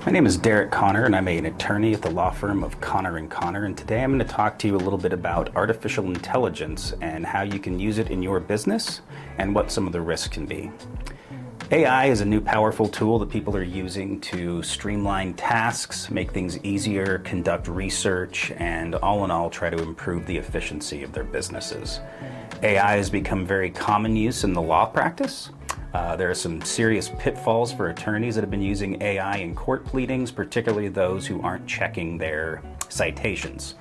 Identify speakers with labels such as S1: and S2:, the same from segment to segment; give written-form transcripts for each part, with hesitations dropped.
S1: My name is Derek Connor, and I'm an attorney at the law firm of Connor & Connor, and today I'm going to talk to you a little bit about artificial intelligence and how you can use it in your business and what some of the risks can be. AI is a new powerful tool that people are using to streamline tasks, make things easier, conduct research, and all in all try to improve the efficiency of their businesses. AI has become very common use in the law practice. There are some serious pitfalls for attorneys that have been using AI in court pleadings, particularly those who aren't checking their citations.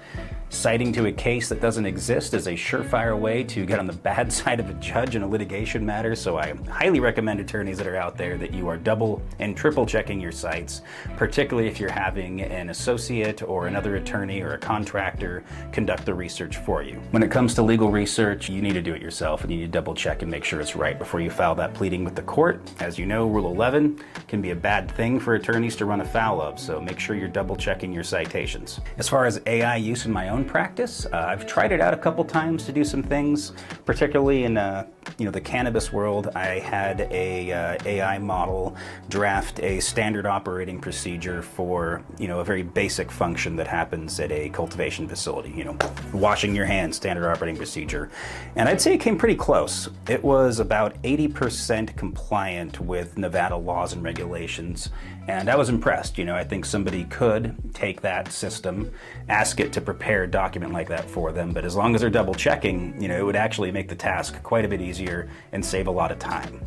S1: Citing to a case that doesn't exist is a surefire way to get on the bad side of a judge in a litigation matter, so I highly recommend attorneys that are out there that you are double and triple checking your cites, particularly if you're having an associate or another attorney or a contractor conduct the research for you. When it comes to legal research, you need to do it yourself and you need to double check and make sure it's right before you file that pleading with the court. As you know, Rule 11 can be a bad thing for attorneys to run afoul of, so make sure you're double checking your citations. As far as AI use in my own practice, I've tried it out a couple times to do some things, particularly in the cannabis world. I had a AI model draft a standard operating procedure for a very basic function that happens at a cultivation facility, washing your hands, standard operating procedure. And I'd say it came pretty close. It was about 80% compliant with Nevada laws and regulations, and I was impressed. I think somebody could take that system, ask it to prepare a document like that for them, but as long as they're double checking, it would actually make the task quite a bit easier and save a lot of time.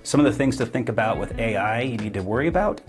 S1: Some of the things to think about with AI you need to worry about.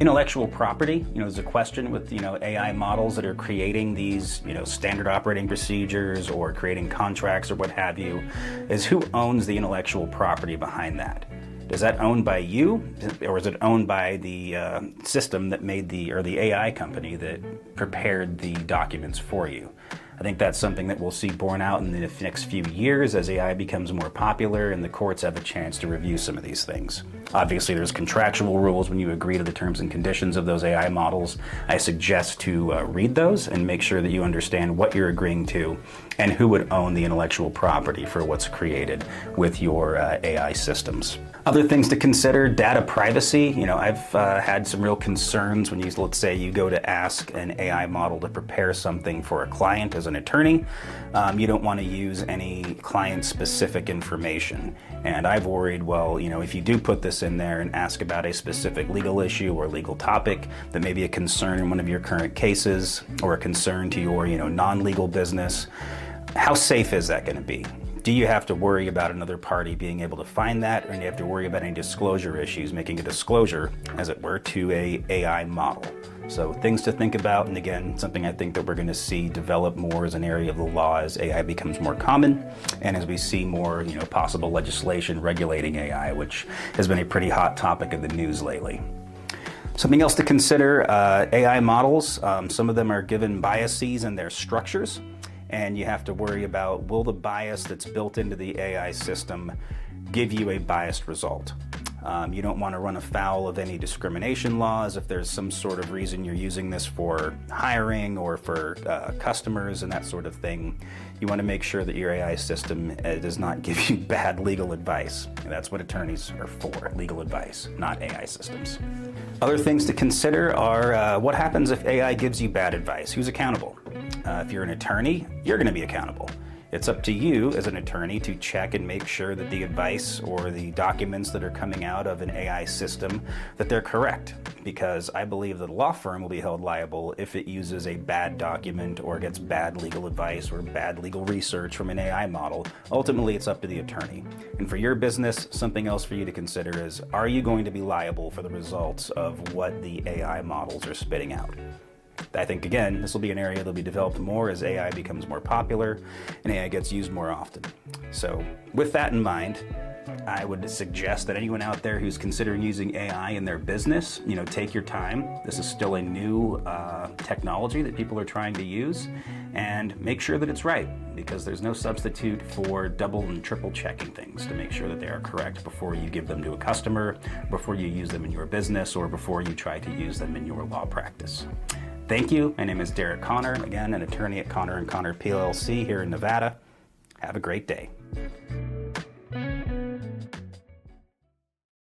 S1: Intellectual property, there's a question with AI models that are creating these standard operating procedures or creating contracts or what have you, is who owns the intellectual property behind that? Is that owned by you, or is it owned by the system that made the AI company that prepared the documents for you? I think that's something that we'll see borne out in the next few years as AI becomes more popular and the courts have a chance to review some of these things. Obviously, there's contractual rules when you agree to the terms and conditions of those AI models. I suggest to read those and make sure that you understand what you're agreeing to and who would own the intellectual property for what's created with your AI systems. Other things to consider: data privacy. I've had some real concerns when let's say you go to ask an AI model to prepare something for a client as an attorney. You don't want to use any client-specific information. And I've worried, if you do put this in there and ask about a specific legal issue or legal topic that may be a concern in one of your current cases or a concern to your non-legal business, how safe is that going to be? Do you have to worry about another party being able to find that, or do you have to worry about any disclosure issues, making a disclosure, as it were, to a AI model? So things to think about, and again, something I think that we're going to see develop more as an area of the law as AI becomes more common, and as we see more possible legislation regulating AI, which has been a pretty hot topic of the news lately. Something else to consider, AI models, some of them are given biases in their structures, and you have to worry about, will the bias that's built into the AI system give you a biased result? You don't want to run afoul of any discrimination laws. If there's some sort of reason you're using this for hiring or for customers and that sort of thing, you want to make sure that your AI system does not give you bad legal advice. And that's what attorneys are for, legal advice, not AI systems. Other things to consider are what happens if AI gives you bad advice? Who's accountable? If you're an attorney, you're going to be accountable. It's up to you as an attorney to check and make sure that the advice or the documents that are coming out of an AI system, that they're correct. Because I believe that a law firm will be held liable if it uses a bad document or gets bad legal advice or bad legal research from an AI model. Ultimately, it's up to the attorney. And for your business, something else for you to consider is, are you going to be liable for the results of what the AI models are spitting out? I think, again, this will be an area that will be developed more as AI becomes more popular and AI gets used more often. So with that in mind, I would suggest that anyone out there who's considering using AI in their business, take your time. This is still a new technology that people are trying to use, and make sure that it's right, because there's no substitute for double and triple checking things to make sure that they are correct before you give them to a customer, before you use them in your business, or before you try to use them in your law practice. Thank you. My name is Derek Connor, again, an attorney at Connor & Connor PLLC here in Nevada. Have a great day.